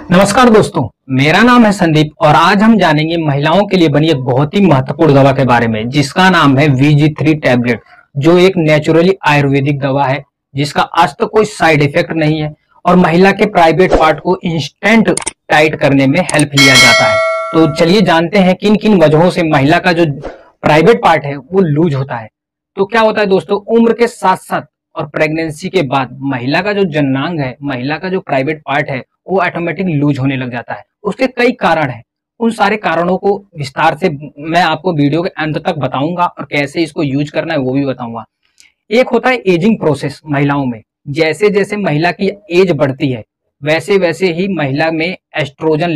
नमस्कार दोस्तों, मेरा नाम है संदीप और आज हम जानेंगे महिलाओं के लिए बनी एक बहुत ही महत्वपूर्ण दवा के बारे में जिसका नाम है VG3 टैबलेट, जो एक नेचुरली आयुर्वेदिक दवा है जिसका आज तक कोई साइड इफेक्ट नहीं है और महिला के प्राइवेट पार्ट को इंस्टेंट टाइट करने में हेल्प लिया जाता है। तो चलिए जानते हैं किन किन वजहों से महिला का जो प्राइवेट पार्ट है वो लूज होता है। तो क्या होता है दोस्तों, उम्र के साथ साथ और प्रेगनेंसी के बाद महिला का जो जननांग है, महिला का जो प्राइवेट पार्ट है वो ऑटोमेटिक लूज होने लग जाता है। उसके कई कारण हैं, उन सारे कारणों को विस्तार से मैं आपको वीडियो के अंत तक बताऊंगा और कैसे इसको यूज करना है वो भी बताऊंगा। एक होता है एजिंग प्रोसेस महिलाओं में। जैसे जैसे महिला की एज बढ़ती है वैसे वैसे ही महिला में एस्ट्रोजन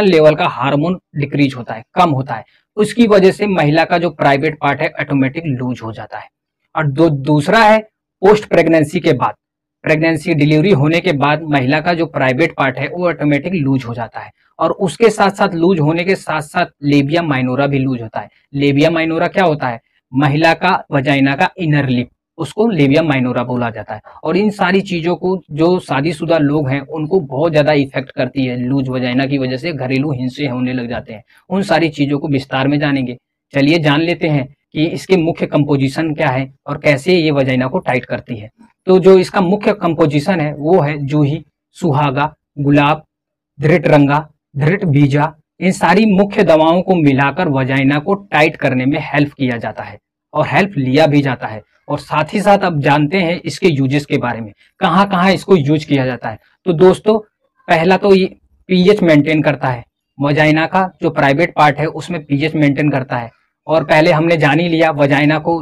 लेवल का हार्मोन डिक्रीज होता है, कम होता है। उसकी वजह से महिला का जो प्राइवेट पार्ट है ऑटोमेटिक लूज हो जाता है। और दूसरा है पोस्ट प्रेगनेंसी के बाद, प्रेगनेंसी डिलीवरी होने के बाद महिला का जो प्राइवेट पार्ट है वो ऑटोमेटिक लूज हो जाता है। और उसके साथ साथ लूज होने के साथ साथ लेबिया माइनोरा भी लूज होता है। लेबिया माइनोरा क्या होता है? महिला का वजाइना का इनर लिप, उसको लेबिया माइनोरा बोला जाता है। और इन सारी चीजों को जो शादीशुदा लोग हैं उनको बहुत ज्यादा इफेक्ट करती है। लूज वजाइना की वजह से घरेलू हिंसे होने लग जाते हैं। उन सारी चीजों को विस्तार में जानेंगे। चलिए जान लेते हैं कि इसके मुख्य कंपोजिशन क्या है और कैसे ये वजाइना को टाइट करती है। तो जो इसका मुख्य कंपोजिशन है वो है जूही, सुहागा, गुलाब, धृतरंगा, धृत बीजा। इन सारी मुख्य दवाओं को मिलाकर वजाइना को टाइट करने में हेल्प किया जाता है और हेल्प लिया भी जाता है। और साथ ही साथ अब जानते हैं इसके यूजेस के बारे में, कहाँ कहाँ इसको यूज किया जाता है। तो दोस्तों पहला तो ये पीएच मेंटेन करता है, वजाइना का जो प्राइवेट पार्ट है उसमें पीएच मेंटेन करता है। और पहले हमने जान ही लिया वजाइना को,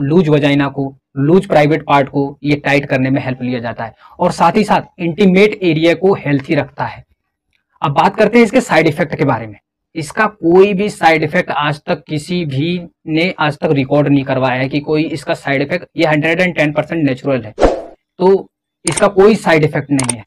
लूज प्राइवेट पार्ट को ये टाइट करने में हेल्प लिया जाता है। और साथ ही साथ इंटीमेट एरिया को हेल्थी रखता है। अब बात करते हैं इसके साइड इफेक्ट के बारे में। इसका कोई भी साइड इफेक्ट आज तक किसी भी ने आज तक रिकॉर्ड नहीं करवाया है कि कोई इसका साइड इफेक्ट, ये 110% नेचुरल है तो इसका कोई साइड इफेक्ट नहीं है।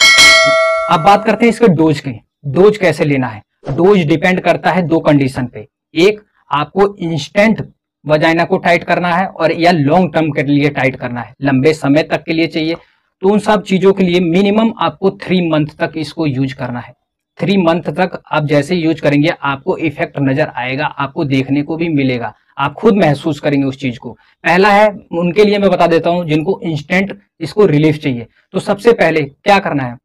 अब बात करते हैं इसके डोज की। डोज कैसे लेना है? डोज डिपेंड करता है दो कंडीशन पे। एक, आपको इंस्टेंट वजाइना को टाइट करना है और या लॉन्ग टर्म के लिए टाइट करना है, लंबे समय तक के लिए चाहिए। तो उन सब चीजों के लिए मिनिमम आपको 3 मंथ तक इसको यूज करना है। 3 मंथ तक आप जैसे यूज करेंगे आपको इफेक्ट नजर आएगा, आपको देखने को भी मिलेगा, आप खुद महसूस करेंगे उस चीज को। पहला है, उनके लिए मैं बता देता हूं जिनको इंस्टेंट इसको रिलीफ चाहिए। तो सबसे पहले क्या करना है,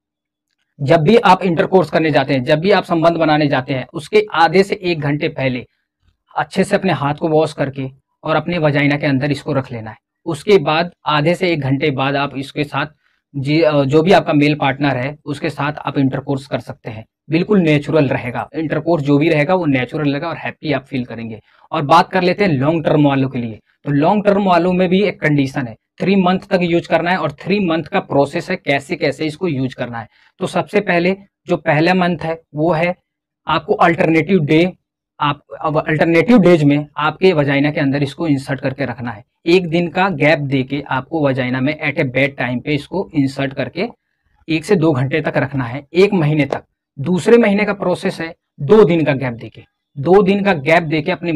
जब भी आप इंटरकोर्स करने जाते हैं, जब भी आप संबंध बनाने जाते हैं, उसके आधे से 1 घंटे पहले अच्छे से अपने हाथ को वॉश करके और अपने वजाइना के अंदर इसको रख लेना है। उसके बाद आधे से 1 घंटे बाद आप इसके साथ जो भी आपका मेल पार्टनर है उसके साथ आप इंटरकोर्स कर सकते हैं। बिल्कुल नेचुरल रहेगा इंटरकोर्स, जो भी रहेगा वो नेचुरल रहेगा और हैप्पी आप फील करेंगे। और बात कर लेते हैं लॉन्ग टर्म वालों के लिए। तो लॉन्ग टर्म वालों में भी एक कंडीशन है, 3 मंथ तक यूज करना है और 3 मंथ का प्रोसेस है कैसे कैसे इसको यूज करना है। तो सबसे पहले जो पहला मंथ है वो है आपको अल्टरनेटिव डेज में आपके वजाइना के अंदर इसको इंसर्ट करके रखना है। 1 दिन का गैप देके आपको वजाइना में एट ए बेड टाइम पे इसको इंसर्ट करके 1 से 2 घंटे तक रखना है, 1 महीने तक। दूसरे महीने का प्रोसेस है 2 दिन का गैप देके, 2 दिन का गैप देके अपनी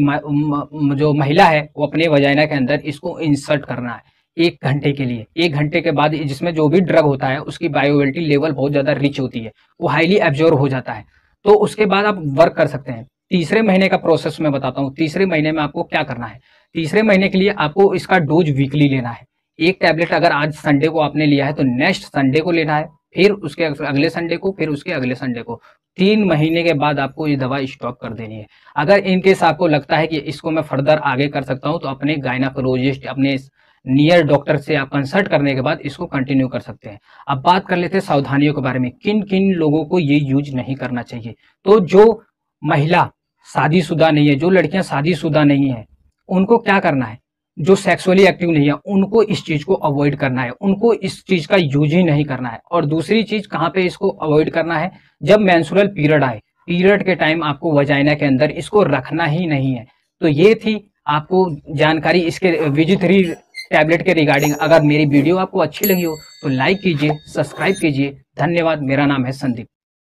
जो महिला है वो अपने वजाइना के अंदर इसको इंसर्ट करना है 1 घंटे के लिए। 1 घंटे के बाद जिसमें जो भी ड्रग होता है उसकी बायोवेलिटी लेवल बहुत ज्यादा रिच होती है, वो हाईली एब्जॉर्ब हो जाता है। तो उसके बाद आप वर्क कर सकते हैं। तीसरे महीने का प्रोसेस मैं बताता हूँ। तीसरे महीने में आपको क्या करना है। तीसरे महीने के लिए आपको इसका डोज वीकली लेना है। 1 टैबलेट अगर आज संडे को आपने लिया है तो नेक्स्ट संडे को लेना है, फिर उसके अगले संडे को, फिर उसके अगले संडे को। 3 महीने के बाद आपको ये दवा स्टॉप कर देनी है। अगर इनकेस आपको लगता है कि इसको मैं फर्दर आगे कर सकता हूँ तो अपने गायनाकोलॉजिस्ट, अपने नियर डॉक्टर से आप कंसल्ट करने के बाद इसको कंटिन्यू कर सकते हैं। अब बात कर लेते हैं सावधानियों के बारे में, किन किन लोगों को ये यूज नहीं करना चाहिए। तो जो महिला शादीशुदा नहीं है, जो लड़कियां शादीशुदा नहीं है, उनको क्या करना है? जो सेक्सुअली एक्टिव नहीं है उनको इस चीज को अवॉइड करना है, उनको इस चीज का यूज ही नहीं करना है। और दूसरी चीज कहाँ पे इसको अवॉइड करना है? जब मेंस्ट्रुअल पीरियड आए, पीरियड के टाइम आपको वजाइना के अंदर इसको रखना ही नहीं है। तो ये थी आपको जानकारी इसके VG3 टैबलेट के रिगार्डिंग। अगर मेरी वीडियो आपको अच्छी लगी हो तो लाइक कीजिए, सब्सक्राइब कीजिए। धन्यवाद। मेरा नाम है संदीप।